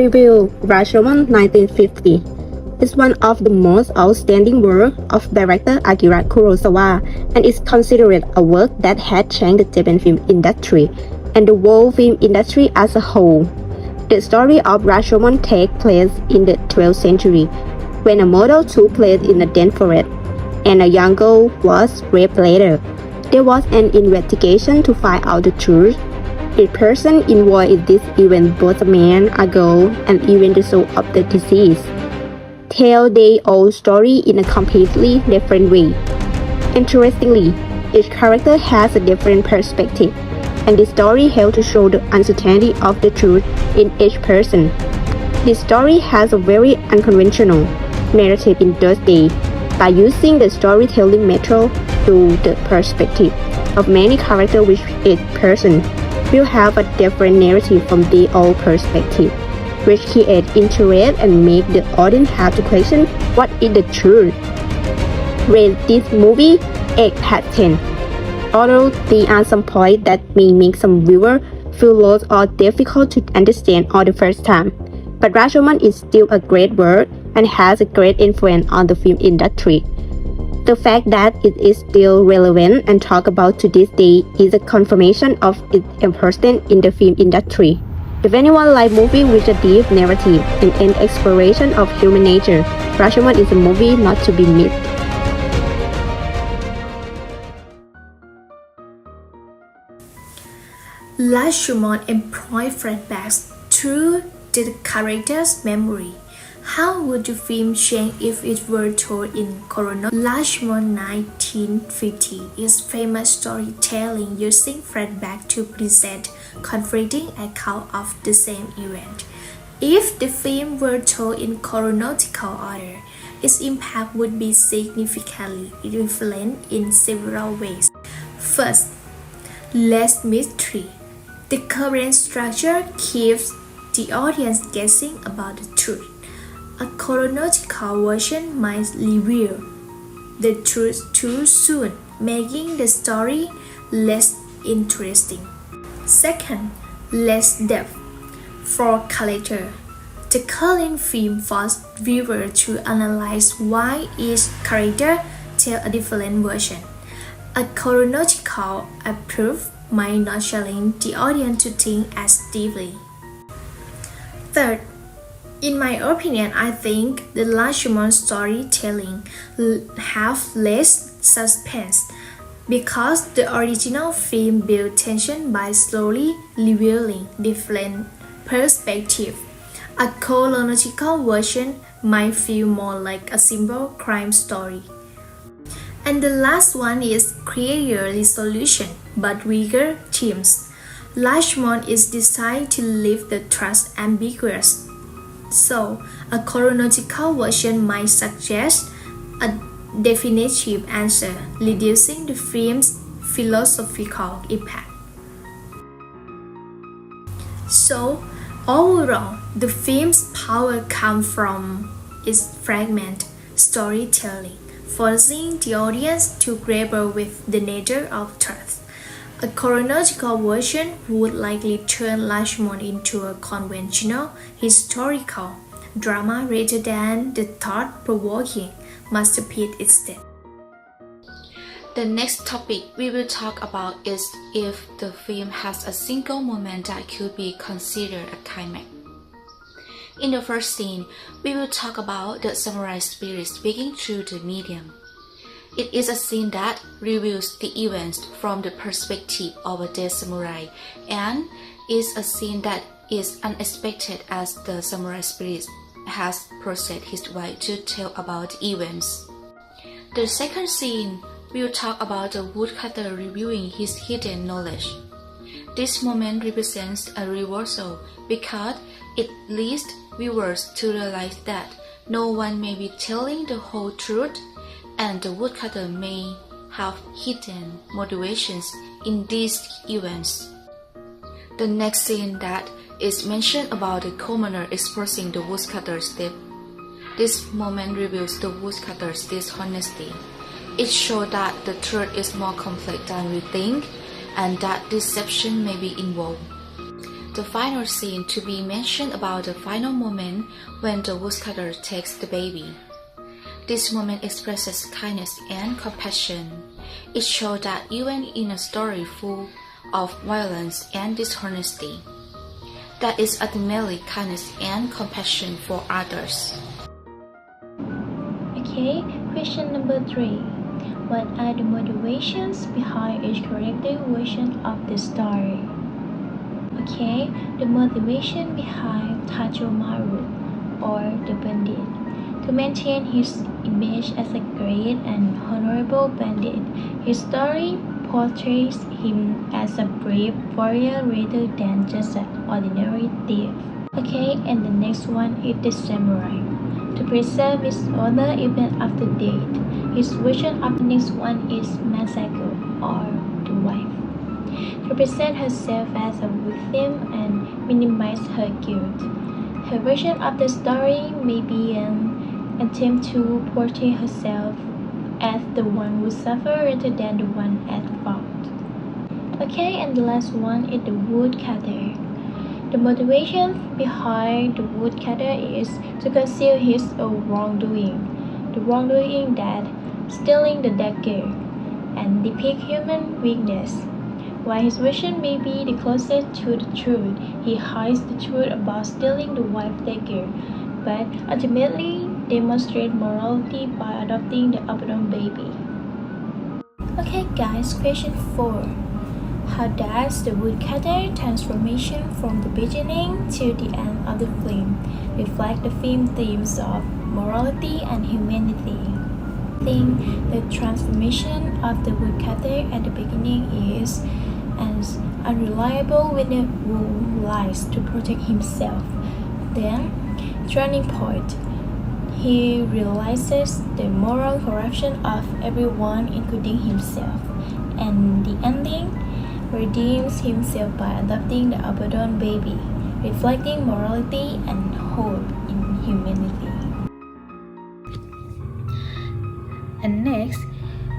Review Rashomon 1950 is one of the most outstanding works of director Akira Kurosawa and is considered a work that had changed the Japanese film industry and the world film industry as a whole. The story of Rashomon takes place in the 12th century, when a model took place in a dense forest, and a young girl was raped later. There was an investigation to find out the truth. The person involved in this event, both a man, a girl, and even the source of the disease, tell their own story in a completely different way. Interestingly, each character has a different perspective, and the story helps to show the uncertainty of the truth in each person. The story has a very unconventional narrative in those days, by using the storytelling method through the perspective of many characters, which each person will have a different narrative from their own perspective, which create interest and make the audience have to question what is the truth. Rate this movie 8/10. Although there are some points that may make some viewers feel lost or difficult to understand on the first time, but Rashomon is still a great work and has a great influence on the film industry. The fact that it is still relevant and talked about to this day is a confirmation of its importance in the film industry. If anyone likes movies with a deep narrative and an exploration of human nature, Rashomon is a movie not to be missed. Rashomon employs flashbacks through the character's memory. How would the film change if it were told in chronology? Rashomon 1950 is famous storytelling using flashback to present conflicting accounts of the same event. If the film were told in chronological order, its impact would be significantly different in several ways. First, less mystery. The current structure keeps the audience guessing about the truth. A chronological version might reveal the truth too soon, making the story less interesting. Second, less depth for character. The current film forces viewers to analyze why each character tells a different version. A chronological approach might not challenge the audience to think as deeply. Third, in my opinion, I think the Rashomon storytelling have less suspense because the original film built tension by slowly revealing different perspectives. A chronological version might feel more like a simple crime story. And the last one is clearer resolution but weaker themes. Rashomon is designed to leave the trust ambiguous. So, a chronological version might suggest a definitive answer, reducing the film's philosophical impact. So, overall, the film's power comes from its fragmented storytelling, forcing the audience to grapple with the nature of truth. A chronological version would likely turn Rashomon into a conventional historical drama rather than the thought-provoking masterpiece instead. The next topic we will talk about is if the film has a single moment that could be considered a climax. In the first scene, we will talk about the samurai spirit speaking through the medium. It is a scene that reveals the events from the perspective of a dead samurai and is a scene that is unexpected as the samurai spirit has processed his way to tell about events. The second scene will talk about the woodcutter reviewing his hidden knowledge. This moment represents a reversal because it leads viewers to realize that no one may be telling the whole truth, and the woodcutter may have hidden motivations in these events. The next scene that is mentioned about the commoner exposing the woodcutter's death. This moment reveals the woodcutter's dishonesty. It shows that the truth is more complex than we think and that deception may be involved. The final scene to be mentioned about the final moment when the woodcutter takes the baby. This moment expresses kindness and compassion. It shows that even in a story full of violence and dishonesty, that is ultimately kindness and compassion for others. Okay, question number 3. What are the motivations behind each character version of the story? Okay, the motivation behind Thamalert, or the bandit, to maintain his image as a great and honorable bandit. His story portrays him as a brave warrior rather than just an ordinary thief. Okay, and the next one is the samurai, to preserve his honor even after death. His version of the next one is Masako, or the wife, to present herself as a victim and minimize her guilt. Her version of the story may be an attempt to portray herself as the one who suffered rather than the one at fault. Okay, and the last one is the woodcutter. The motivation behind the woodcutter is to conceal his own wrongdoing, the wrongdoing that stealing the dagger, and depict human weakness. While his version may be the closest to the truth, he hides the truth about stealing the wife's dagger, but ultimately demonstrate morality by adopting the abandoned baby. Okay guys, question 4. How does the woodcutter transformation from the beginning to the end of the film reflect the film themes of morality and humanity? I think the transformation of the woodcutter at the beginning is an unreliable witness who lies to protect himself. Then, turning point, he realizes the moral corruption of everyone, including himself, and the ending redeems himself by adopting the abandoned baby, reflecting morality and hope in humanity. And next,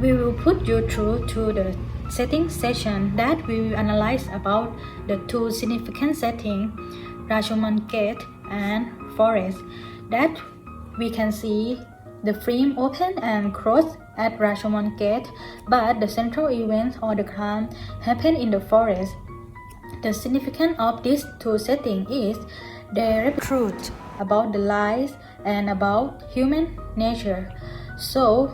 we will put you through to the setting session that we will analyze about the two significant settings, Rashomon Gate and Forest, that we can see the film open and close at Rashomon Gate, but the central event or the crime happened in the forest. The significance of these two settings is their truth about the lies and about human nature. So,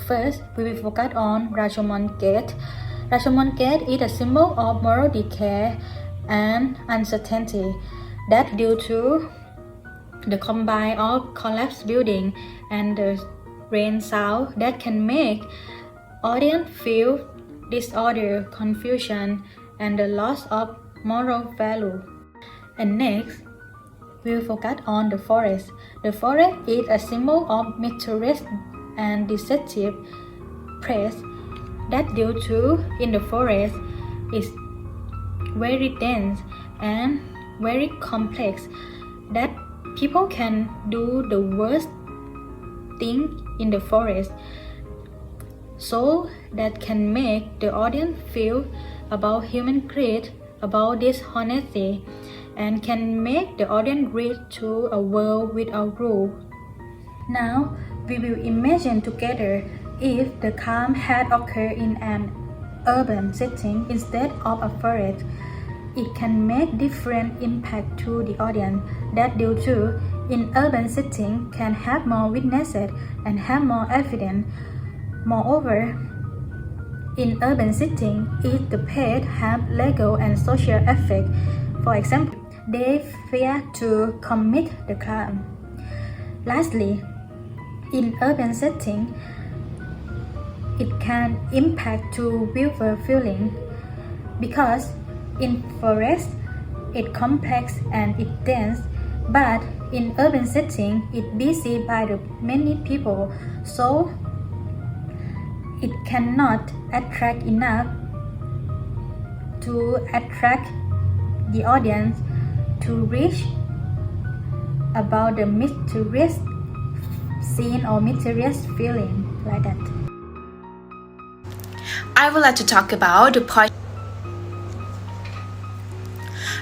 first, we will focus on Rashomon Gate. Rashomon Gate is a symbol of moral decay and uncertainty that due to the combine of collapsed building and the rain sound that can make audience feel disorder, confusion, and the loss of moral value. And next, we'll focus on the forest. The forest is a symbol of mysterious and deceptive press that due to in the forest is very dense and very complex, that people can do the worst thing in the forest, so that can make the audience feel about human greed, about dishonesty, and can make the audience read to a world without rule. Now, we will imagine together if the crime had occurred in an urban setting instead of a forest. It can make different impact to the audience that due to in urban setting can have more witnesses and have more evidence. Moreover, in urban setting, if the pet have legal and social effect, for example, they fear to commit the crime. Lastly, in urban setting, it can impact to viewer feeling because in forest it complex and it dense, but in urban setting it busy by the many people, so it cannot attract enough to attract the audience to reach about the mysterious scene or mysterious feeling like that. I would like to talk about the point.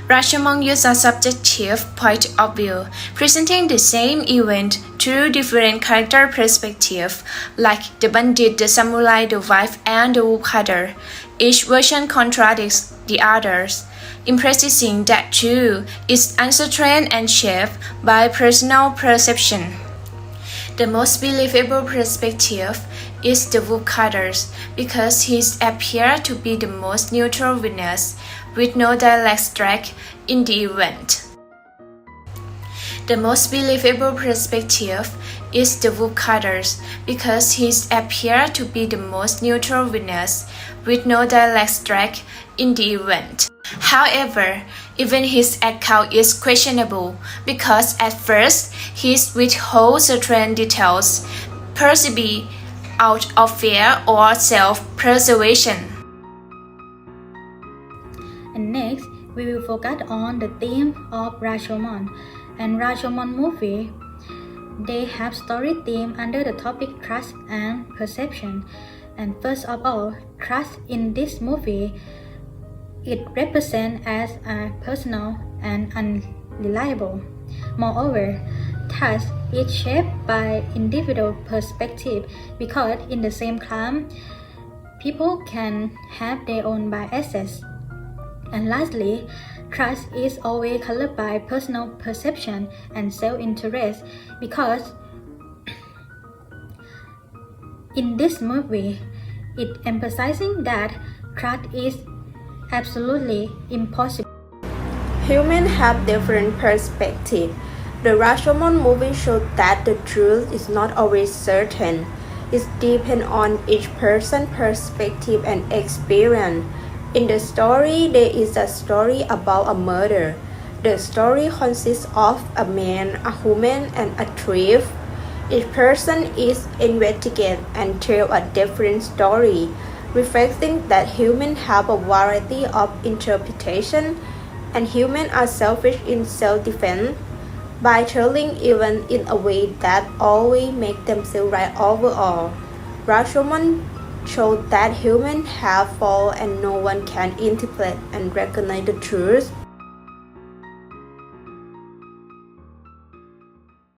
Rashomon uses a subjective point of view, presenting the same event through different character perspectives, like the bandit, the samurai, the wife, and the woodcutter. Each version contradicts the others, emphasizing that truth is uncertain and shaped by personal perception. The most believable perspective is the woodcutter's, because he appears to be the most neutral witness, with no direct stake in the event. The most believable perspective is the woodcutter's, because he appears to be the most neutral witness, with no direct stake in the event. However, even his account is questionable, because at first he withholds certain details, possibly out of fear or self-preservation. And next, we will focus on the theme of Rashomon and Rashomon movie. They have story theme under the topic trust and perception. And first of all, trust in this movie, it represents as a personal and unreliable. Moreover, trust is shaped by individual perspective, because in the same crime, people can have their own biases. And lastly, trust is always colored by personal perception and self-interest, because in this movie, it emphasizing that trust is absolutely impossible. Humans have different perspectives. The Rashomon movie showed that the truth is not always certain. It depends on each person's perspective and experience. In the story, there is a story about a murder. The story consists of a man, a woman, and a thief. Each person is investigated and tells a different story, reflecting that humans have a variety of interpretation, and humans are selfish in self-defense by telling events in a way that always makes themselves right overall. Rashomon showed that humans have faults and no one can interpret and recognize the truth.